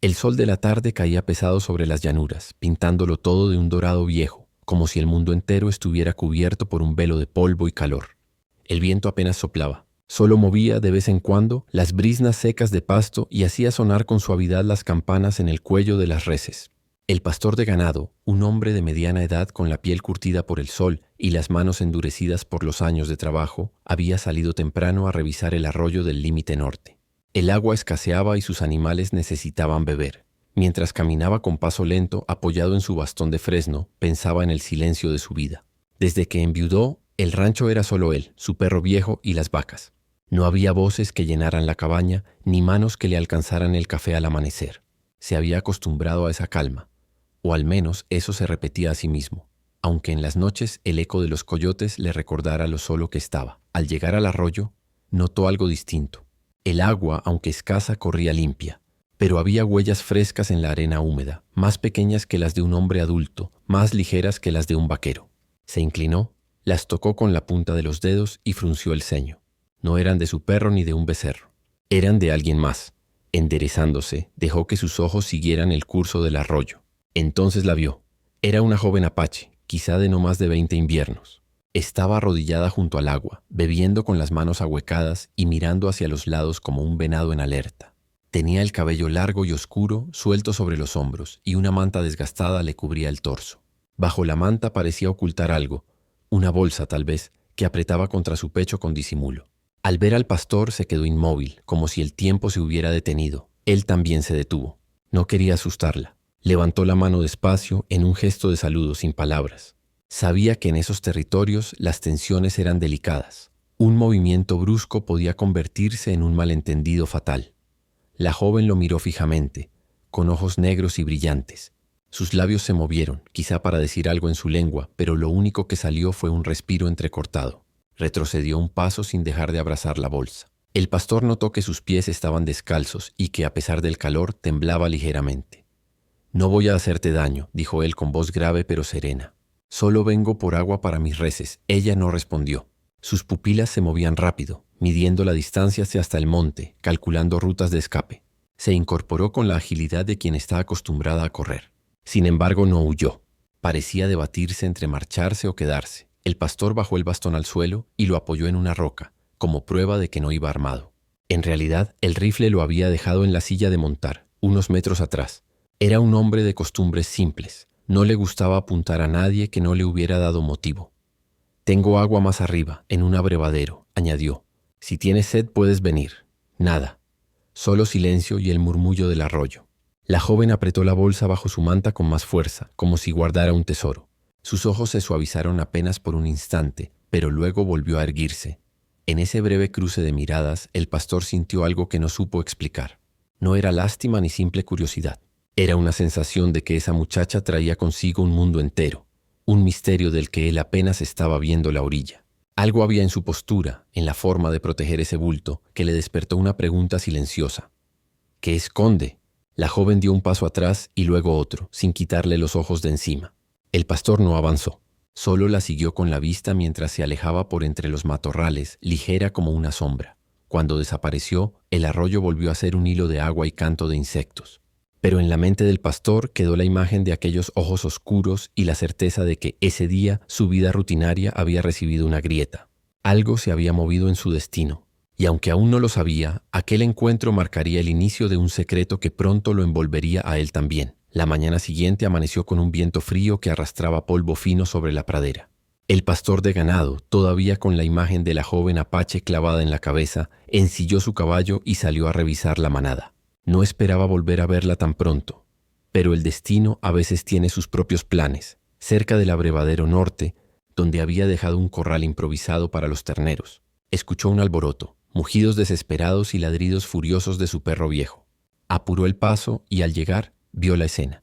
El sol de la tarde caía pesado sobre las llanuras, pintándolo todo de un dorado viejo, como si el mundo entero estuviera cubierto por un velo de polvo y calor. El viento apenas soplaba. Solo movía de vez en cuando las briznas secas de pasto y hacía sonar con suavidad las campanas en el cuello de las reses. El pastor de ganado, un hombre de mediana edad con la piel curtida por el sol y las manos endurecidas por los años de trabajo, había salido temprano a revisar el arroyo del límite norte. El agua escaseaba y sus animales necesitaban beber. Mientras caminaba con paso lento, apoyado en su bastón de fresno, pensaba en el silencio de su vida. Desde que enviudó, el rancho era solo él, su perro viejo y las vacas. No había voces que llenaran la cabaña, ni manos que le alcanzaran el café al amanecer. Se había acostumbrado a esa calma, o al menos eso se repetía a sí mismo, aunque en las noches el eco de los coyotes le recordara lo solo que estaba. Al llegar al arroyo, notó algo distinto. El agua, aunque escasa, corría limpia, pero había huellas frescas en la arena húmeda, más pequeñas que las de un hombre adulto, más ligeras que las de un vaquero. Se inclinó, las tocó con la punta de los dedos y frunció el ceño. No eran de su perro ni de un becerro. Eran de alguien más. Enderezándose, dejó que sus ojos siguieran el curso del arroyo. Entonces la vio. Era una joven apache, quizá de no más de 20 inviernos. Estaba arrodillada junto al agua, bebiendo con las manos ahuecadas y mirando hacia los lados como un venado en alerta. Tenía el cabello largo y oscuro, suelto sobre los hombros, y una manta desgastada le cubría el torso. Bajo la manta parecía ocultar algo, una bolsa tal vez, que apretaba contra su pecho con disimulo. Al ver al pastor se quedó inmóvil, como si el tiempo se hubiera detenido. Él también se detuvo. No quería asustarla. Levantó la mano despacio en un gesto de saludo sin palabras. Sabía que en esos territorios las tensiones eran delicadas. Un movimiento brusco podía convertirse en un malentendido fatal. La joven lo miró fijamente, con ojos negros y brillantes. Sus labios se movieron, quizá para decir algo en su lengua, pero lo único que salió fue un respiro entrecortado. Retrocedió un paso sin dejar de abrazar la bolsa. El pastor notó que sus pies estaban descalzos y que, a pesar del calor, temblaba ligeramente. «No voy a hacerte daño», dijo él con voz grave pero serena. «Solo vengo por agua para mis reses». Ella no respondió. Sus pupilas se movían rápido, midiendo la distancia hacia hasta el monte, calculando rutas de escape. Se incorporó con la agilidad de quien está acostumbrada a correr. Sin embargo, no huyó. Parecía debatirse entre marcharse o quedarse. El pastor bajó el bastón al suelo y lo apoyó en una roca, como prueba de que no iba armado. En realidad, el rifle lo había dejado en la silla de montar, unos metros atrás. Era un hombre de costumbres simples. No le gustaba apuntar a nadie que no le hubiera dado motivo. «Tengo agua más arriba, en un abrevadero», añadió. «Si tienes sed puedes venir». Nada. Solo silencio y el murmullo del arroyo. La joven apretó la bolsa bajo su manta con más fuerza, como si guardara un tesoro. Sus ojos se suavizaron apenas por un instante, pero luego volvió a erguirse. En ese breve cruce de miradas, el pastor sintió algo que no supo explicar. No era lástima ni simple curiosidad. Era una sensación de que esa muchacha traía consigo un mundo entero, un misterio del que él apenas estaba viendo la orilla. Algo había en su postura, en la forma de proteger ese bulto, que le despertó una pregunta silenciosa. «¿Qué esconde?». La joven dio un paso atrás y luego otro, sin quitarle los ojos de encima. El pastor no avanzó. Solo la siguió con la vista mientras se alejaba por entre los matorrales, ligera como una sombra. Cuando desapareció, el arroyo volvió a ser un hilo de agua y canto de insectos. Pero en la mente del pastor quedó la imagen de aquellos ojos oscuros y la certeza de que ese día su vida rutinaria había recibido una grieta. Algo se había movido en su destino, y aunque aún no lo sabía, aquel encuentro marcaría el inicio de un secreto que pronto lo envolvería a él también. La mañana siguiente amaneció con un viento frío que arrastraba polvo fino sobre la pradera. El pastor de ganado, todavía con la imagen de la joven apache clavada en la cabeza, ensilló su caballo y salió a revisar la manada. No esperaba volver a verla tan pronto, pero el destino a veces tiene sus propios planes. Cerca del abrevadero norte, donde había dejado un corral improvisado para los terneros, escuchó un alboroto, mugidos desesperados y ladridos furiosos de su perro viejo. Apuró el paso y al llegar, vio la escena.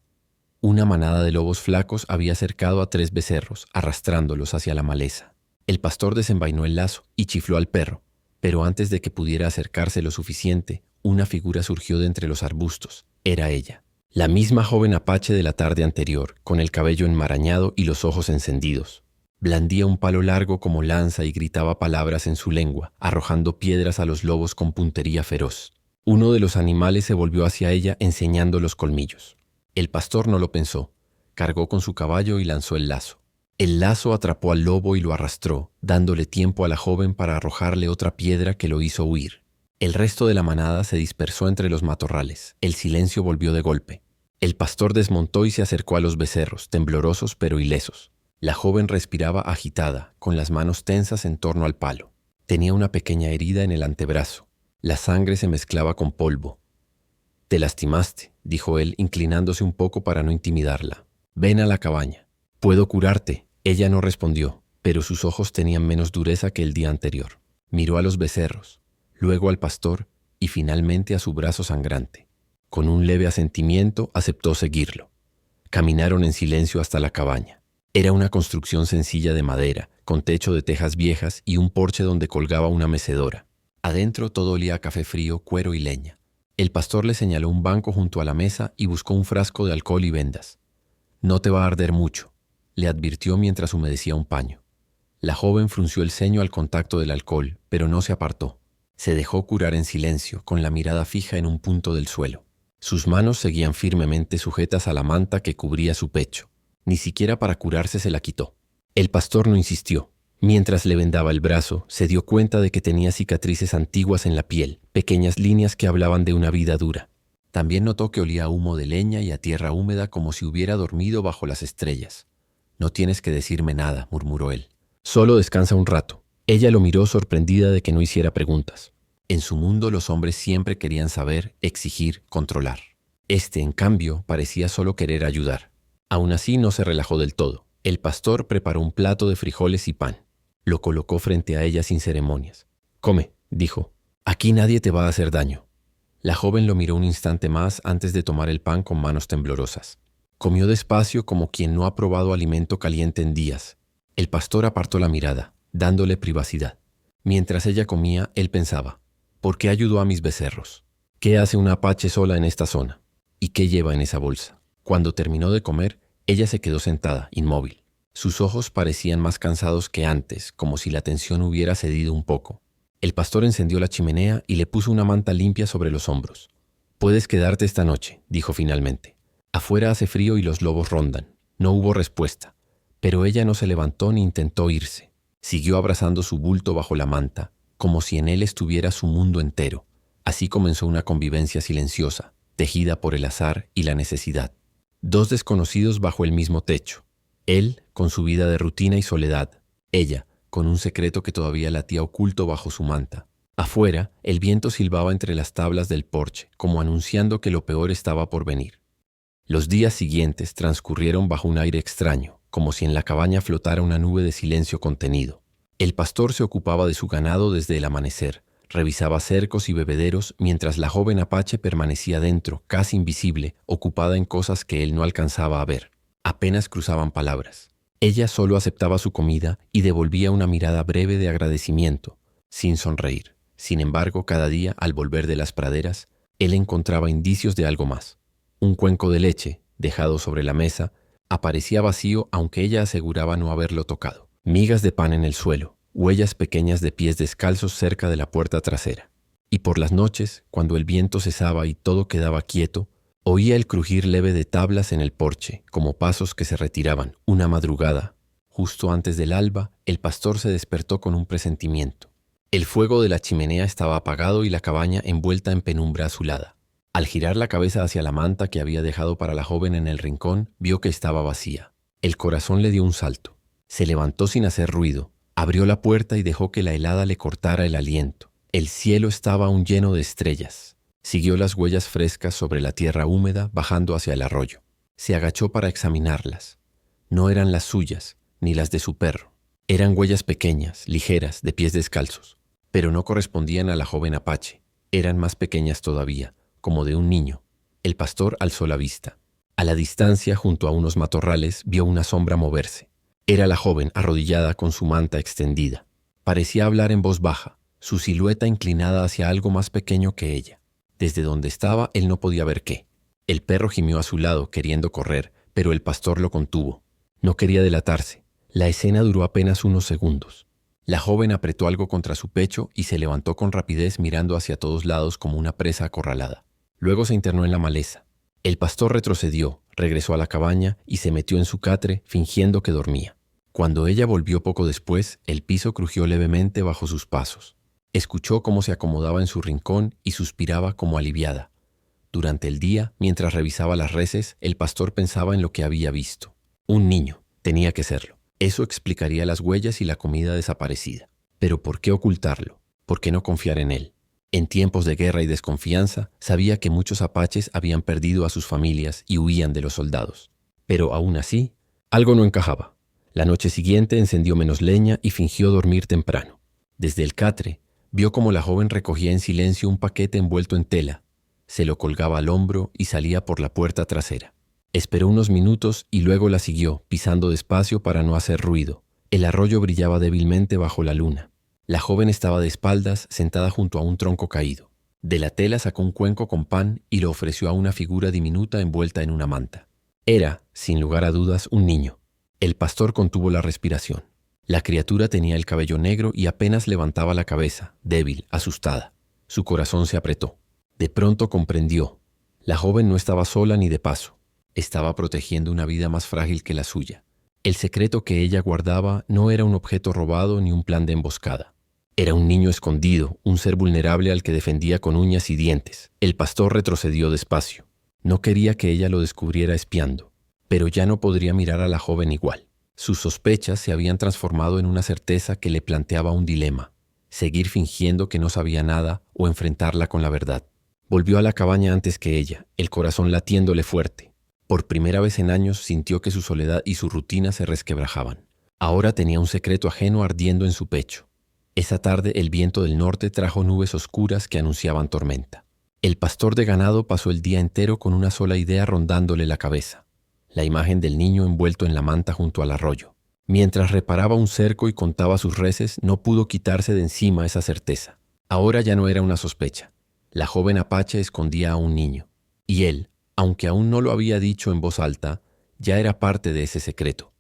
Una manada de lobos flacos había acercado a 3 becerros, arrastrándolos hacia la maleza. El pastor desenvainó el lazo y chifló al perro, pero antes de que pudiera acercarse lo suficiente, una figura surgió de entre los arbustos. Era ella, la misma joven apache de la tarde anterior, con el cabello enmarañado y los ojos encendidos. Blandía un palo largo como lanza y gritaba palabras en su lengua, arrojando piedras a los lobos con puntería feroz. Uno de los animales se volvió hacia ella enseñando los colmillos. El pastor no lo pensó. Cargó con su caballo y lanzó el lazo. El lazo atrapó al lobo y lo arrastró, dándole tiempo a la joven para arrojarle otra piedra que lo hizo huir. El resto de la manada se dispersó entre los matorrales. El silencio volvió de golpe. El pastor desmontó y se acercó a los becerros, temblorosos pero ilesos. La joven respiraba agitada, con las manos tensas en torno al palo. Tenía una pequeña herida en el antebrazo. La sangre se mezclaba con polvo. «Te lastimaste», dijo él, inclinándose un poco para no intimidarla. «Ven a la cabaña. Puedo curarte». Ella no respondió, pero sus ojos tenían menos dureza que el día anterior. Miró a los becerros, luego al pastor y finalmente a su brazo sangrante. Con un leve asentimiento aceptó seguirlo. Caminaron en silencio hasta la cabaña. Era una construcción sencilla de madera, con techo de tejas viejas y un porche donde colgaba una mecedora. Adentro todo olía a café frío, cuero y leña. El pastor le señaló un banco junto a la mesa y buscó un frasco de alcohol y vendas. «No te va a arder mucho», le advirtió mientras humedecía un paño. La joven frunció el ceño al contacto del alcohol, pero no se apartó. Se dejó curar en silencio, con la mirada fija en un punto del suelo. Sus manos seguían firmemente sujetas a la manta que cubría su pecho. Ni siquiera para curarse se la quitó. El pastor no insistió. Mientras le vendaba el brazo, se dio cuenta de que tenía cicatrices antiguas en la piel, pequeñas líneas que hablaban de una vida dura. También notó que olía a humo de leña y a tierra húmeda como si hubiera dormido bajo las estrellas. «No tienes que decirme nada», murmuró él. «Solo descansa un rato». Ella lo miró sorprendida de que no hiciera preguntas. En su mundo los hombres siempre querían saber, exigir, controlar. Este, en cambio, parecía solo querer ayudar. Aún así no se relajó del todo. El pastor preparó un plato de frijoles y pan. Lo colocó frente a ella sin ceremonias. «Come», dijo. «Aquí nadie te va a hacer daño». La joven lo miró un instante más antes de tomar el pan con manos temblorosas. Comió despacio como quien no ha probado alimento caliente en días. El pastor apartó la mirada, dándole privacidad. Mientras ella comía, él pensaba, ¿por qué ayudó a mis becerros? ¿Qué hace una apache sola en esta zona? ¿Y qué lleva en esa bolsa? Cuando terminó de comer, ella se quedó sentada, inmóvil. Sus ojos parecían más cansados que antes, como si la tensión hubiera cedido un poco. El pastor encendió la chimenea y le puso una manta limpia sobre los hombros. «Puedes quedarte esta noche», dijo finalmente. «Afuera hace frío y los lobos rondan». No hubo respuesta, pero ella no se levantó ni intentó irse. Siguió abrazando su bulto bajo la manta, como si en él estuviera su mundo entero. Así comenzó una convivencia silenciosa, tejida por el azar y la necesidad. Dos desconocidos bajo el mismo techo. Él, con su vida de rutina y soledad. Ella, con un secreto que todavía latía oculto bajo su manta. Afuera, el viento silbaba entre las tablas del porche, como anunciando que lo peor estaba por venir. Los días siguientes transcurrieron bajo un aire extraño, como si en la cabaña flotara una nube de silencio contenido. El pastor se ocupaba de su ganado desde el amanecer, revisaba cercos y bebederos mientras la joven apache permanecía dentro, casi invisible, ocupada en cosas que él no alcanzaba a ver. Apenas cruzaban palabras. Ella solo aceptaba su comida y devolvía una mirada breve de agradecimiento, sin sonreír. Sin embargo, cada día, al volver de las praderas, él encontraba indicios de algo más. Un cuenco de leche, dejado sobre la mesa, aparecía vacío aunque ella aseguraba no haberlo tocado. Migas de pan en el suelo, huellas pequeñas de pies descalzos cerca de la puerta trasera. Y por las noches, cuando el viento cesaba y todo quedaba quieto, oía el crujir leve de tablas en el porche, como pasos que se retiraban. Una madrugada, justo antes del alba, el pastor se despertó con un presentimiento. El fuego de la chimenea estaba apagado y la cabaña envuelta en penumbra azulada. Al girar la cabeza hacia la manta que había dejado para la joven en el rincón, vio que estaba vacía. El corazón le dio un salto. Se levantó sin hacer ruido, abrió la puerta y dejó que la helada le cortara el aliento. El cielo estaba aún lleno de estrellas. Siguió las huellas frescas sobre la tierra húmeda bajando hacia el arroyo. Se agachó para examinarlas. No eran las suyas, ni las de su perro. Eran huellas pequeñas, ligeras, de pies descalzos. Pero no correspondían a la joven apache. Eran más pequeñas todavía, como de un niño. El pastor alzó la vista. A la distancia, junto a unos matorrales, vio una sombra moverse. Era la joven arrodillada con su manta extendida. Parecía hablar en voz baja, su silueta inclinada hacia algo más pequeño que ella. Desde donde estaba, él no podía ver qué. El perro gimió a su lado, queriendo correr, pero el pastor lo contuvo. No quería delatarse. La escena duró apenas unos segundos. La joven apretó algo contra su pecho y se levantó con rapidez mirando hacia todos lados como una presa acorralada. Luego se internó en la maleza. El pastor retrocedió, regresó a la cabaña y se metió en su catre fingiendo que dormía. Cuando ella volvió poco después, el piso crujió levemente bajo sus pasos. Escuchó cómo se acomodaba en su rincón y suspiraba como aliviada. Durante el día, mientras revisaba las reses, el pastor pensaba en lo que había visto. Un niño, tenía que serlo. Eso explicaría las huellas y la comida desaparecida. Pero ¿por qué ocultarlo? ¿Por qué no confiar en él? En tiempos de guerra y desconfianza, sabía que muchos apaches habían perdido a sus familias y huían de los soldados. Pero aún así, algo no encajaba. La noche siguiente encendió menos leña y fingió dormir temprano. Desde el catre, vio cómo la joven recogía en silencio un paquete envuelto en tela, se lo colgaba al hombro y salía por la puerta trasera. Esperó unos minutos y luego la siguió, pisando despacio para no hacer ruido. El arroyo brillaba débilmente bajo la luna. La joven estaba de espaldas, sentada junto a un tronco caído. De la tela sacó un cuenco con pan y lo ofreció a una figura diminuta envuelta en una manta. Era, sin lugar a dudas, un niño. El pastor contuvo la respiración. La criatura tenía el cabello negro y apenas levantaba la cabeza, débil, asustada. Su corazón se apretó. De pronto comprendió. La joven no estaba sola ni de paso. Estaba protegiendo una vida más frágil que la suya. El secreto que ella guardaba no era un objeto robado ni un plan de emboscada. Era un niño escondido, un ser vulnerable al que defendía con uñas y dientes. El pastor retrocedió despacio. No quería que ella lo descubriera espiando, pero ya no podría mirar a la joven igual. Sus sospechas se habían transformado en una certeza que le planteaba un dilema: seguir fingiendo que no sabía nada o enfrentarla con la verdad. Volvió a la cabaña antes que ella, el corazón latiéndole fuerte. Por primera vez en años sintió que su soledad y su rutina se resquebrajaban. Ahora tenía un secreto ajeno ardiendo en su pecho. Esa tarde el viento del norte trajo nubes oscuras que anunciaban tormenta. El pastor de ganado pasó el día entero con una sola idea rondándole la cabeza: la imagen del niño envuelto en la manta junto al arroyo. Mientras reparaba un cerco y contaba sus reses, no pudo quitarse de encima esa certeza. Ahora ya no era una sospecha. La joven apache escondía a un niño. Y él, aunque aún no lo había dicho en voz alta, ya era parte de ese secreto.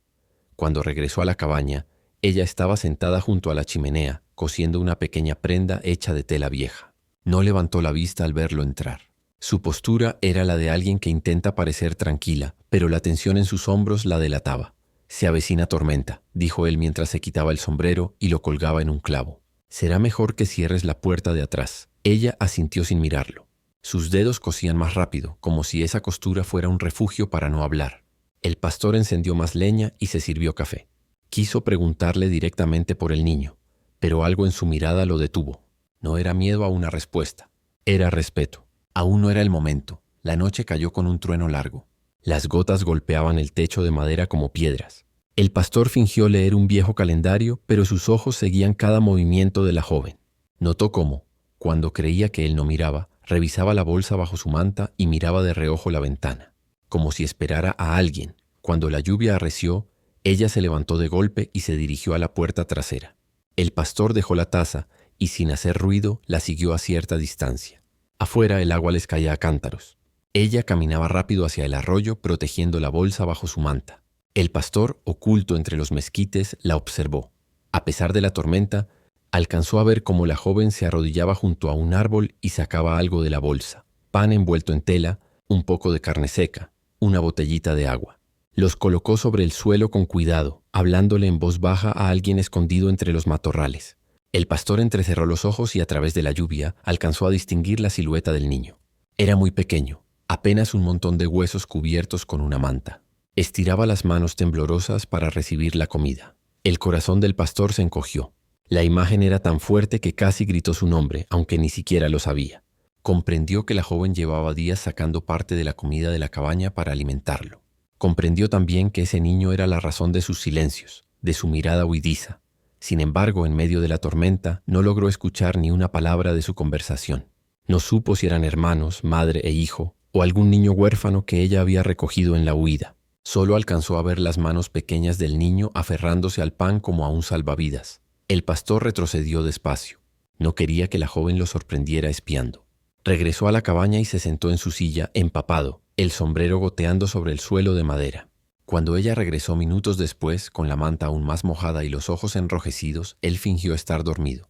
Cuando regresó a la cabaña, ella estaba sentada junto a la chimenea, cosiendo una pequeña prenda hecha de tela vieja. No levantó la vista al verlo entrar. Su postura era la de alguien que intenta parecer tranquila, pero la tensión en sus hombros la delataba. «Se avecina tormenta», dijo él mientras se quitaba el sombrero y lo colgaba en un clavo. «Será mejor que cierres la puerta de atrás». Ella asintió sin mirarlo. Sus dedos cosían más rápido, como si esa costura fuera un refugio para no hablar. El pastor encendió más leña y se sirvió café. Quiso preguntarle directamente por el niño, pero algo en su mirada lo detuvo. No era miedo a una respuesta, era respeto. Aún no era el momento. La noche cayó con un trueno largo. Las gotas golpeaban el techo de madera como piedras. El pastor fingió leer un viejo calendario, pero sus ojos seguían cada movimiento de la joven. Notó cómo, cuando creía que él no miraba, revisaba la bolsa bajo su manta y miraba de reojo la ventana, como si esperara a alguien. Cuando la lluvia arreció, ella se levantó de golpe y se dirigió a la puerta trasera. El pastor dejó la taza y, sin hacer ruido, la siguió a cierta distancia. Afuera el agua les caía a cántaros. Ella caminaba rápido hacia el arroyo, protegiendo la bolsa bajo su manta. El pastor, oculto entre los mezquites, la observó. A pesar de la tormenta, alcanzó a ver cómo la joven se arrodillaba junto a un árbol y sacaba algo de la bolsa: pan envuelto en tela, un poco de carne seca, una botellita de agua. Los colocó sobre el suelo con cuidado, hablándole en voz baja a alguien escondido entre los matorrales. El pastor entrecerró los ojos y a través de la lluvia alcanzó a distinguir la silueta del niño. Era muy pequeño, apenas un montón de huesos cubiertos con una manta. Estiraba las manos temblorosas para recibir la comida. El corazón del pastor se encogió. La imagen era tan fuerte que casi gritó su nombre, aunque ni siquiera lo sabía. Comprendió que la joven llevaba días sacando parte de la comida de la cabaña para alimentarlo. Comprendió también que ese niño era la razón de sus silencios, de su mirada huidiza. Sin embargo, en medio de la tormenta, no logró escuchar ni una palabra de su conversación. No supo si eran hermanos, madre e hijo, o algún niño huérfano que ella había recogido en la huida. Solo alcanzó a ver las manos pequeñas del niño aferrándose al pan como a un salvavidas. El pastor retrocedió despacio. No quería que la joven lo sorprendiera espiando. Regresó a la cabaña y se sentó en su silla, empapado, el sombrero goteando sobre el suelo de madera. Cuando ella regresó minutos después, con la manta aún más mojada y los ojos enrojecidos, él fingió estar dormido.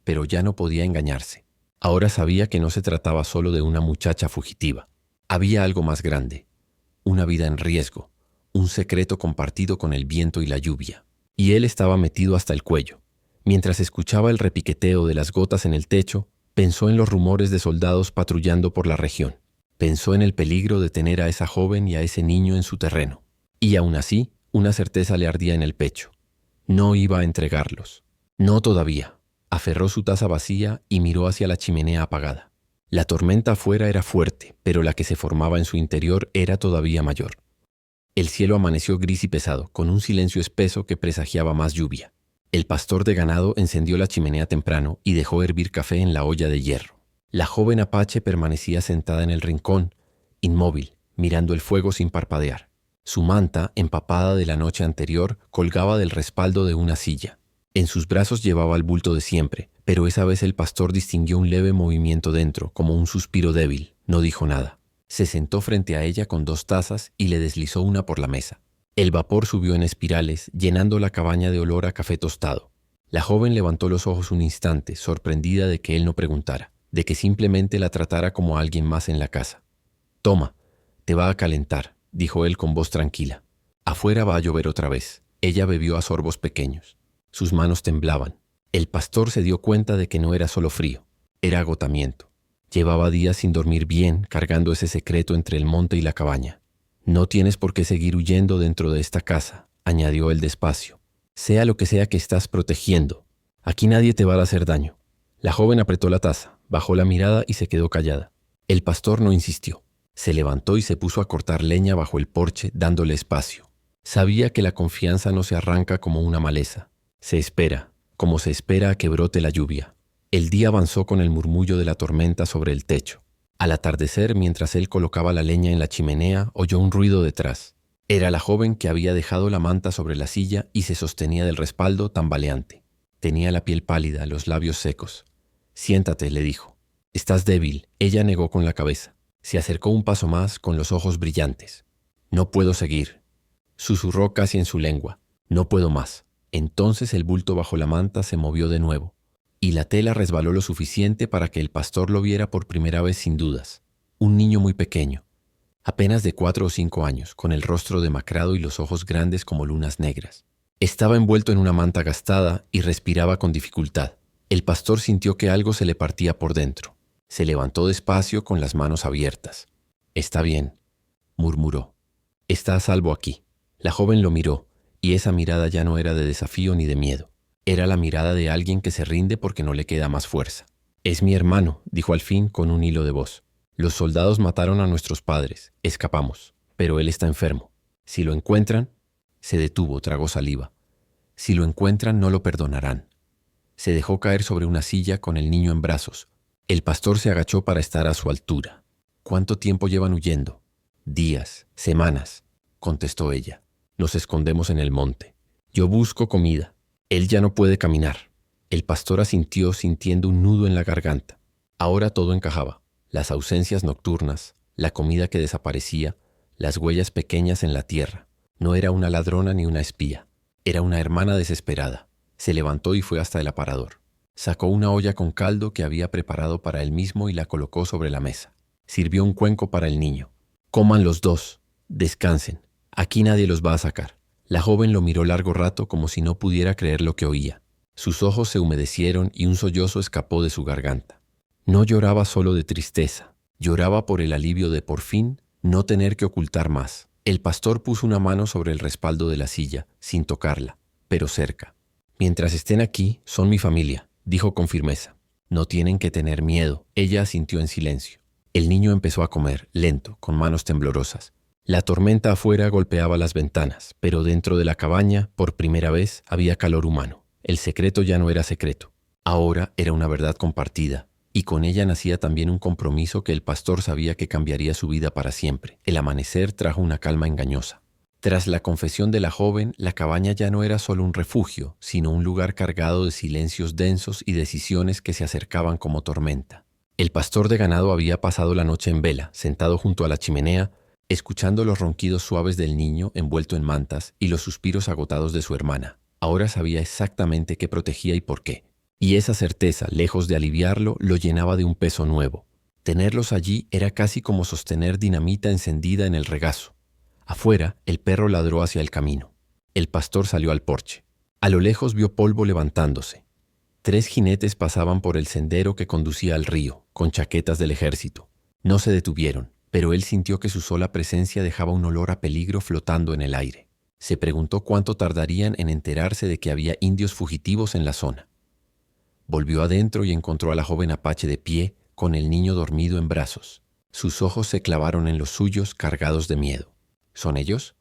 Pero ya no podía engañarse. Ahora sabía que no se trataba solo de una muchacha fugitiva. Había algo más grande, una vida en riesgo, un secreto compartido con el viento y la lluvia. Y él estaba metido hasta el cuello. Mientras escuchaba el repiqueteo de las gotas en el techo, pensó en los rumores de soldados patrullando por la región. Pensó en el peligro de tener a esa joven y a ese niño en su terreno. Y aún así, una certeza le ardía en el pecho. No iba a entregarlos. No todavía. Aferró su taza vacía y miró hacia la chimenea apagada. La tormenta afuera era fuerte, pero la que se formaba en su interior era todavía mayor. El cielo amaneció gris y pesado, con un silencio espeso que presagiaba más lluvia. El pastor de ganado encendió la chimenea temprano y dejó hervir café en la olla de hierro. La joven apache permanecía sentada en el rincón, inmóvil, mirando el fuego sin parpadear. Su manta, empapada de la noche anterior, colgaba del respaldo de una silla. En sus brazos llevaba el bulto de siempre, pero esa vez el pastor distinguió un leve movimiento dentro, como un suspiro débil. No dijo nada. Se sentó frente a ella con 2 tazas y le deslizó una por la mesa. El vapor subió en espirales, llenando la cabaña de olor a café tostado. La joven levantó los ojos un instante, sorprendida de que él no preguntara, de que simplemente la tratara como a alguien más en la casa. «Toma, te va a calentar», dijo él con voz tranquila. «Afuera va a llover otra vez». Ella bebió a sorbos pequeños. Sus manos temblaban. El pastor se dio cuenta de que no era solo frío, era agotamiento. Llevaba días sin dormir bien, cargando ese secreto entre el monte y la cabaña. «No tienes por qué seguir huyendo dentro de esta casa», añadió él despacio. «Sea lo que sea que estás protegiendo, aquí nadie te va a hacer daño». La joven apretó la taza, bajó la mirada y se quedó callada. El pastor no insistió. Se levantó y se puso a cortar leña bajo el porche, dándole espacio. Sabía que la confianza no se arranca como una maleza. Se espera, como se espera a que brote la lluvia. El día avanzó con el murmullo de la tormenta sobre el techo. Al atardecer, mientras él colocaba la leña en la chimenea, oyó un ruido detrás. Era la joven que había dejado la manta sobre la silla y se sostenía del respaldo tambaleante. Tenía la piel pálida, los labios secos. «Siéntate», le dijo. «Estás débil». Ella negó con la cabeza. Se acercó un paso más con los ojos brillantes. «No puedo seguir», susurró casi en su lengua. «No puedo más». Entonces el bulto bajo la manta se movió de nuevo, y la tela resbaló lo suficiente para que el pastor lo viera por primera vez sin dudas. Un niño muy pequeño, apenas de 4 o 5 años, con el rostro demacrado y los ojos grandes como lunas negras. Estaba envuelto en una manta gastada y respiraba con dificultad. El pastor sintió que algo se le partía por dentro. Se levantó despacio con las manos abiertas. «Está bien», murmuró. «Está a salvo aquí». La joven lo miró, y esa mirada ya no era de desafío ni de miedo. Era la mirada de alguien que se rinde porque no le queda más fuerza. «Es mi hermano», dijo al fin con un hilo de voz. «Los soldados mataron a nuestros padres. Escapamos. Pero él está enfermo. Si lo encuentran...» Se detuvo, tragó saliva. «Si lo encuentran, no lo perdonarán». Se dejó caer sobre una silla con el niño en brazos. El pastor se agachó para estar a su altura. «¿Cuánto tiempo llevan huyendo?» «Días, semanas», contestó ella. «Nos escondemos en el monte. Yo busco comida. Él ya no puede caminar». El pastor asintió sintiendo un nudo en la garganta. Ahora todo encajaba. Las ausencias nocturnas, la comida que desaparecía, las huellas pequeñas en la tierra. No era una ladrona ni una espía. Era una hermana desesperada. Se levantó y fue hasta el aparador. Sacó una olla con caldo que había preparado para él mismo y la colocó sobre la mesa. Sirvió un cuenco para el niño. «Coman los dos. Descansen. Aquí nadie los va a sacar». La joven lo miró largo rato como si no pudiera creer lo que oía. Sus ojos se humedecieron y un sollozo escapó de su garganta. No lloraba solo de tristeza. Lloraba por el alivio de por fin no tener que ocultar más. El pastor puso una mano sobre el respaldo de la silla, sin tocarla, pero cerca. «Mientras estén aquí, son mi familia», dijo con firmeza. «No tienen que tener miedo». Ella asintió en silencio. El niño empezó a comer, lento, con manos temblorosas. La tormenta afuera golpeaba las ventanas, pero dentro de la cabaña, por primera vez, había calor humano. El secreto ya no era secreto. Ahora era una verdad compartida, y con ella nacía también un compromiso que el pastor sabía que cambiaría su vida para siempre. El amanecer trajo una calma engañosa. Tras la confesión de la joven, la cabaña ya no era solo un refugio, sino un lugar cargado de silencios densos y decisiones que se acercaban como tormenta. El pastor de ganado había pasado la noche en vela, sentado junto a la chimenea, escuchando los ronquidos suaves del niño envuelto en mantas y los suspiros agotados de su hermana. Ahora sabía exactamente qué protegía y por qué. Y esa certeza, lejos de aliviarlo, lo llenaba de un peso nuevo. Tenerlos allí era casi como sostener dinamita encendida en el regazo. Afuera, el perro ladró hacia el camino. El pastor salió al porche. A lo lejos vio polvo levantándose. 3 jinetes pasaban por el sendero que conducía al río, con chaquetas del ejército. No se detuvieron, pero él sintió que su sola presencia dejaba un olor a peligro flotando en el aire. Se preguntó cuánto tardarían en enterarse de que había indios fugitivos en la zona. Volvió adentro y encontró a la joven apache de pie, con el niño dormido en brazos. Sus ojos se clavaron en los suyos, cargados de miedo. ¿Son ellos?,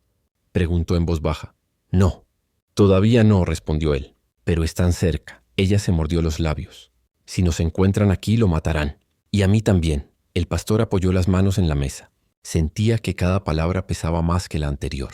preguntó en voz baja. No, todavía no, respondió él, pero están cerca. Ella se mordió los labios. Si nos encuentran aquí, lo matarán. Y a mí también. El pastor apoyó las manos en la mesa. Sentía que cada palabra pesaba más que la anterior.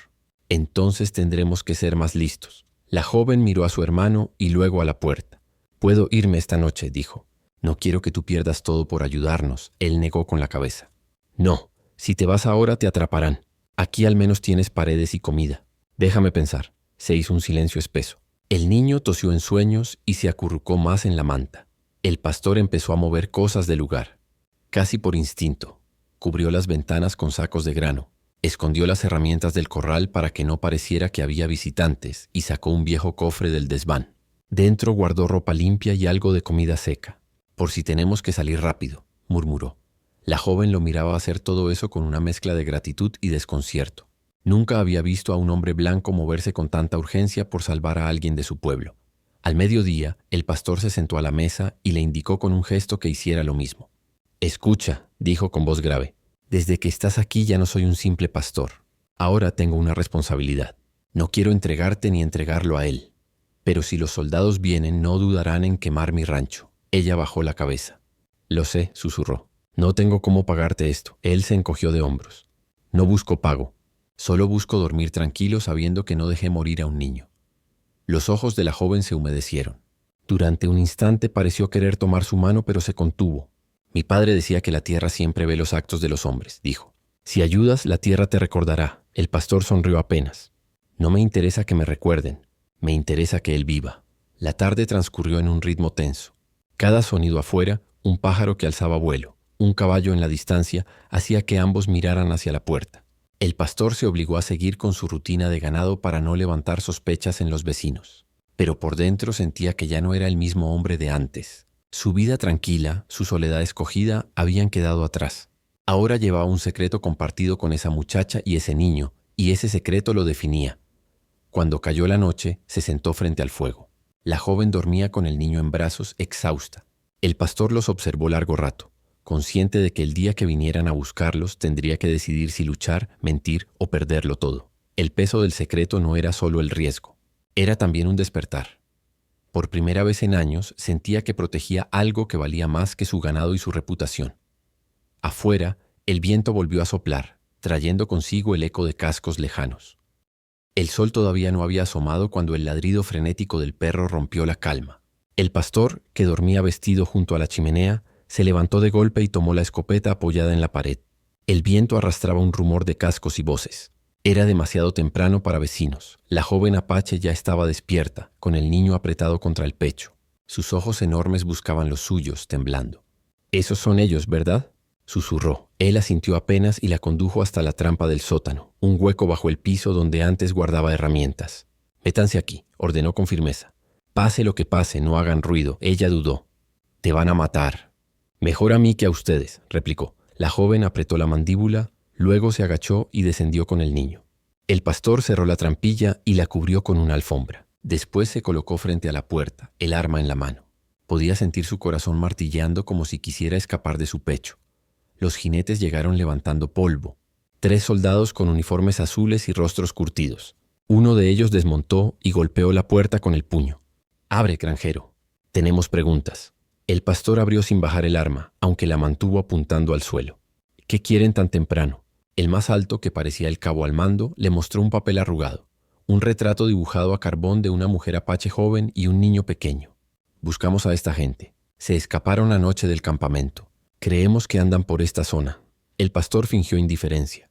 Entonces tendremos que ser más listos. La joven miró a su hermano y luego a la puerta. Puedo irme esta noche, dijo. No quiero que tú pierdas todo por ayudarnos. Él negó con la cabeza. No, si te vas ahora te atraparán. Aquí al menos tienes paredes y comida. Déjame pensar. Se hizo un silencio espeso. El niño tosió en sueños y se acurrucó más en la manta. El pastor empezó a mover cosas del lugar. Casi por instinto. Cubrió las ventanas con sacos de grano. Escondió las herramientas del corral para que no pareciera que había visitantes y sacó un viejo cofre del desván. Dentro guardó ropa limpia y algo de comida seca. Por si tenemos que salir rápido, murmuró. La joven lo miraba hacer todo eso con una mezcla de gratitud y desconcierto. Nunca había visto a un hombre blanco moverse con tanta urgencia por salvar a alguien de su pueblo. Al mediodía, el pastor se sentó a la mesa y le indicó con un gesto que hiciera lo mismo. Escucha, dijo con voz grave. Desde que estás aquí ya no soy un simple pastor. Ahora tengo una responsabilidad. No quiero entregarte ni entregarlo a él. Pero si los soldados vienen, no dudarán en quemar mi rancho. Ella bajó la cabeza. Lo sé, susurró. No tengo cómo pagarte esto. Él se encogió de hombros. No busco pago. Solo busco dormir tranquilo sabiendo que no dejé morir a un niño. Los ojos de la joven se humedecieron. Durante un instante pareció querer tomar su mano, pero se contuvo. Mi padre decía que la tierra siempre ve los actos de los hombres, dijo. Si ayudas, la tierra te recordará. El pastor sonrió apenas. No me interesa que me recuerden. Me interesa que él viva. La tarde transcurrió en un ritmo tenso. Cada sonido afuera, un pájaro que alzaba vuelo, un caballo en la distancia, hacía que ambos miraran hacia la puerta. El pastor se obligó a seguir con su rutina de ganado para no levantar sospechas en los vecinos. Pero por dentro sentía que ya no era el mismo hombre de antes. Su vida tranquila, su soledad escogida, habían quedado atrás. Ahora llevaba un secreto compartido con esa muchacha y ese niño, y ese secreto lo definía. Cuando cayó la noche, se sentó frente al fuego. La joven dormía con el niño en brazos, exhausta. El pastor los observó largo rato, consciente de que el día que vinieran a buscarlos tendría que decidir si luchar, mentir o perderlo todo. El peso del secreto no era solo el riesgo, era también un despertar. Por primera vez en años sentía que protegía algo que valía más que su ganado y su reputación. Afuera, el viento volvió a soplar, trayendo consigo el eco de cascos lejanos. El sol todavía no había asomado cuando el ladrido frenético del perro rompió la calma. El pastor, que dormía vestido junto a la chimenea, se levantó de golpe y tomó la escopeta apoyada en la pared. El viento arrastraba un rumor de cascos y voces. Era demasiado temprano para vecinos. La joven apache ya estaba despierta, con el niño apretado contra el pecho. Sus ojos enormes buscaban los suyos, temblando. «Esos son ellos, ¿verdad?», susurró. Él asintió apenas y la condujo hasta la trampa del sótano, un hueco bajo el piso donde antes guardaba herramientas. «Métanse aquí», ordenó con firmeza. «Pase lo que pase, no hagan ruido». Ella dudó. «Te van a matar». «Mejor a mí que a ustedes», replicó. La joven apretó la mandíbula, luego se agachó y descendió con el niño. El pastor cerró la trampilla y la cubrió con una alfombra. Después se colocó frente a la puerta, el arma en la mano. Podía sentir su corazón martilleando como si quisiera escapar de su pecho. Los jinetes llegaron levantando polvo. 3 soldados con uniformes azules y rostros curtidos. Uno de ellos desmontó y golpeó la puerta con el puño. «Abre, granjero. Tenemos preguntas». El pastor abrió sin bajar el arma, aunque la mantuvo apuntando al suelo. «¿Qué quieren tan temprano?». El más alto, que parecía el cabo al mando, le mostró un papel arrugado. Un retrato dibujado a carbón de una mujer apache joven y un niño pequeño. «Buscamos a esta gente. Se escaparon anoche del campamento. Creemos que andan por esta zona». El pastor fingió indiferencia.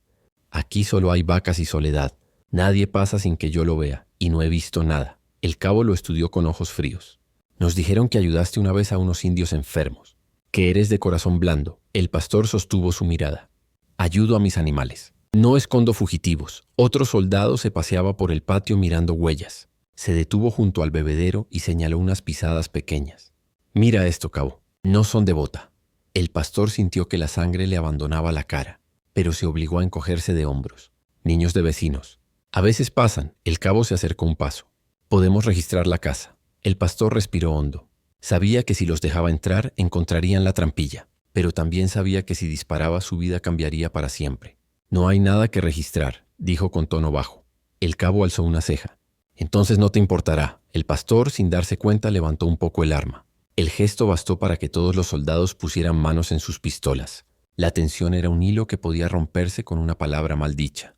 Aquí solo hay vacas y soledad. Nadie pasa sin que yo lo vea, y no he visto nada. El cabo lo estudió con ojos fríos. Nos dijeron que ayudaste una vez a unos indios enfermos, que eres de corazón blando. El pastor sostuvo su mirada. Ayudo a mis animales. No escondo fugitivos. Otro soldado se paseaba por el patio mirando huellas. Se detuvo junto al bebedero y señaló unas pisadas pequeñas. Mira esto, cabo. No son de bota. El pastor sintió que la sangre le abandonaba la cara, pero se obligó a encogerse de hombros. Niños de vecinos. A veces pasan. El cabo se acercó un paso. Podemos registrar la casa. El pastor respiró hondo. Sabía que si los dejaba entrar, encontrarían la trampilla, pero también sabía que si disparaba su vida cambiaría para siempre. No hay nada que registrar, dijo con tono bajo. El cabo alzó una ceja. Entonces no te importará. El pastor, sin darse cuenta, levantó un poco el arma. El gesto bastó para que todos los soldados pusieran manos en sus pistolas. La tensión era un hilo que podía romperse con una palabra maldicha.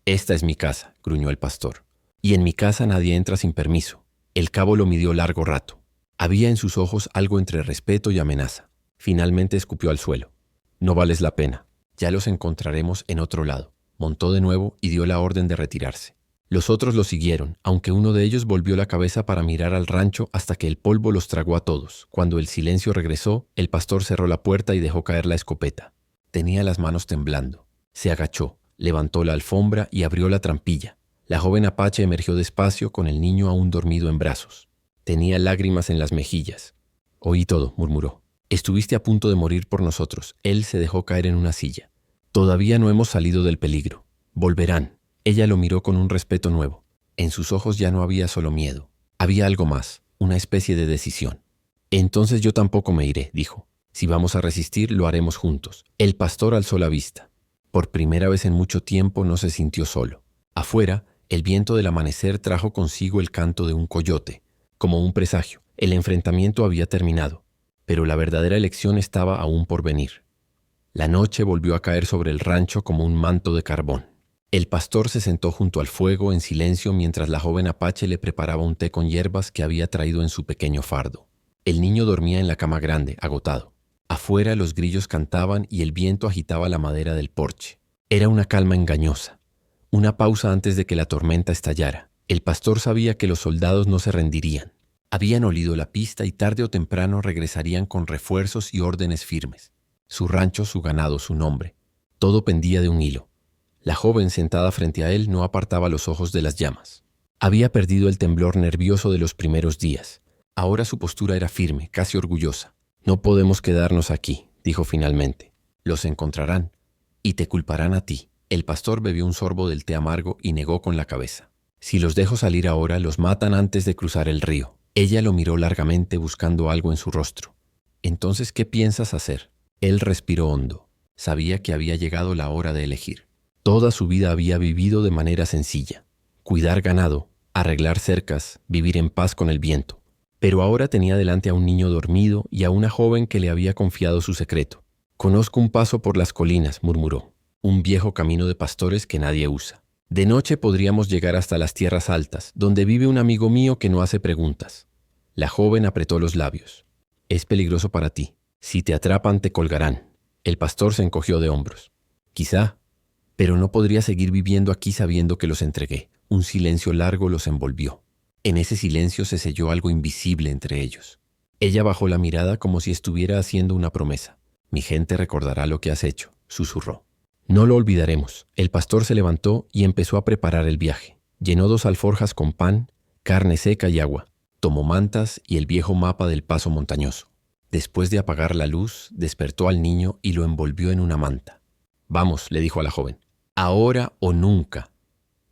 Esta es mi casa, gruñó el pastor. Y en mi casa nadie entra sin permiso. El cabo lo midió largo rato. Había en sus ojos algo entre respeto y amenaza. Finalmente escupió al suelo. No vales la pena. Ya los encontraremos en otro lado. Montó de nuevo y dio la orden de retirarse. Los otros lo siguieron, aunque uno de ellos volvió la cabeza para mirar al rancho hasta que el polvo los tragó a todos. Cuando el silencio regresó, el pastor cerró la puerta y dejó caer la escopeta. Tenía las manos temblando. Se agachó, levantó la alfombra y abrió la trampilla. La joven apache emergió despacio con el niño aún dormido en brazos. Tenía lágrimas en las mejillas. Oí todo, murmuró. Estuviste a punto de morir por nosotros. Él se dejó caer en una silla. Todavía no hemos salido del peligro. Volverán. Ella lo miró con un respeto nuevo. En sus ojos ya no había solo miedo. Había algo más, una especie de decisión. Entonces yo tampoco me iré, dijo. Si vamos a resistir, lo haremos juntos. El pastor alzó la vista. Por primera vez en mucho tiempo no se sintió solo. Afuera, el viento del amanecer trajo consigo el canto de un coyote. Como un presagio, el enfrentamiento había terminado, pero la verdadera elección estaba aún por venir. La noche volvió a caer sobre el rancho como un manto de carbón. El pastor se sentó junto al fuego en silencio mientras la joven apache le preparaba un té con hierbas que había traído en su pequeño fardo. El niño dormía en la cama grande, agotado. Afuera los grillos cantaban y el viento agitaba la madera del porche. Era una calma engañosa, una pausa antes de que la tormenta estallara. El pastor sabía que los soldados no se rendirían. Habían olido la pista y tarde o temprano regresarían con refuerzos y órdenes firmes. Su rancho, su ganado, su nombre. Todo pendía de un hilo. La joven sentada frente a él no apartaba los ojos de las llamas. Había perdido el temblor nervioso de los primeros días. Ahora su postura era firme, casi orgullosa. No podemos quedarnos aquí, dijo finalmente. Los encontrarán y te culparán a ti. El pastor bebió un sorbo del té amargo y negó con la cabeza. Si los dejo salir ahora, los matan antes de cruzar el río. Ella lo miró largamente buscando algo en su rostro. Entonces, ¿qué piensas hacer? Él respiró hondo. Sabía que había llegado la hora de elegir. Toda su vida había vivido de manera sencilla. Cuidar ganado, arreglar cercas, vivir en paz con el viento. Pero ahora tenía delante a un niño dormido y a una joven que le había confiado su secreto. Conozco un paso por las colinas, murmuró. Un viejo camino de pastores que nadie usa. De noche podríamos llegar hasta las tierras altas, donde vive un amigo mío que no hace preguntas. La joven apretó los labios. Es peligroso para ti. Si te atrapan, te colgarán. El pastor se encogió de hombros. Quizá, pero no podría seguir viviendo aquí sabiendo que los entregué. Un silencio largo los envolvió. En ese silencio se selló algo invisible entre ellos. Ella bajó la mirada como si estuviera haciendo una promesa. Mi gente recordará lo que has hecho, susurró. No lo olvidaremos. El pastor se levantó y empezó a preparar el viaje. Llenó 2 alforjas con pan, carne seca y agua. Tomó mantas y el viejo mapa del paso montañoso. Después de apagar la luz, despertó al niño y lo envolvió en una manta. Vamos, le dijo a la joven. Ahora o nunca.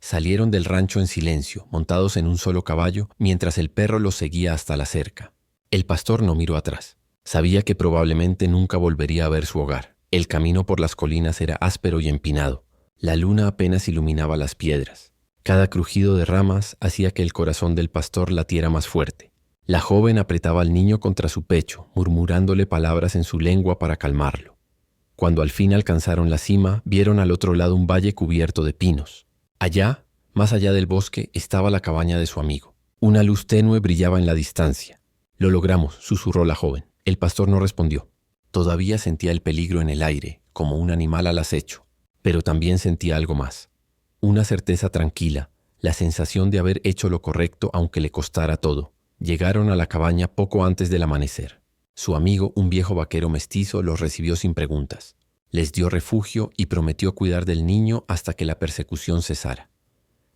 Salieron del rancho en silencio, montados en un solo caballo, mientras el perro los seguía hasta la cerca. El pastor no miró atrás. Sabía que probablemente nunca volvería a ver su hogar. El camino por las colinas era áspero y empinado. La luna apenas iluminaba las piedras. Cada crujido de ramas hacía que el corazón del pastor latiera más fuerte. La joven apretaba al niño contra su pecho, murmurándole palabras en su lengua para calmarlo. Cuando al fin alcanzaron la cima, vieron al otro lado un valle cubierto de pinos. Allá, más allá del bosque, estaba la cabaña de su amigo. Una luz tenue brillaba en la distancia. Lo logramos, susurró la joven. El pastor no respondió. Todavía sentía el peligro en el aire, como un animal al acecho. Pero también sentía algo más. Una certeza tranquila, la sensación de haber hecho lo correcto aunque le costara todo. Llegaron a la cabaña poco antes del amanecer. Su amigo, un viejo vaquero mestizo, los recibió sin preguntas. Les dio refugio y prometió cuidar del niño hasta que la persecución cesara.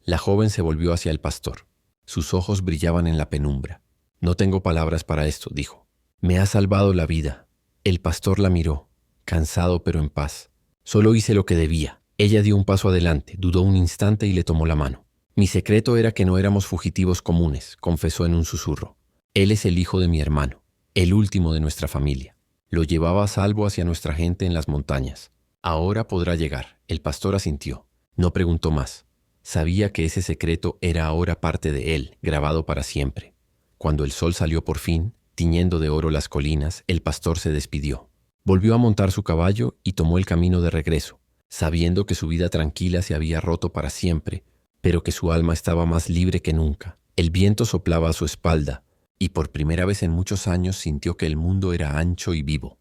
La joven se volvió hacia el pastor. Sus ojos brillaban en la penumbra. «No tengo palabras para esto», dijo. «Me ha salvado la vida». El pastor la miró, cansado pero en paz. «Solo hice lo que debía». Ella dio un paso adelante, dudó un instante y le tomó la mano. «Mi secreto era que no éramos fugitivos comunes», confesó en un susurro. «Él es el hijo de mi hermano, el último de nuestra familia. Lo llevaba a salvo hacia nuestra gente en las montañas. Ahora podrá llegar». El pastor asintió. No preguntó más. Sabía que ese secreto era ahora parte de él, grabado para siempre. Cuando el sol salió por fin, tiñendo de oro las colinas, el pastor se despidió. Volvió a montar su caballo y tomó el camino de regreso, sabiendo que su vida tranquila se había roto para siempre, pero que su alma estaba más libre que nunca. El viento soplaba a su espalda, y por primera vez en muchos años sintió que el mundo era ancho y vivo.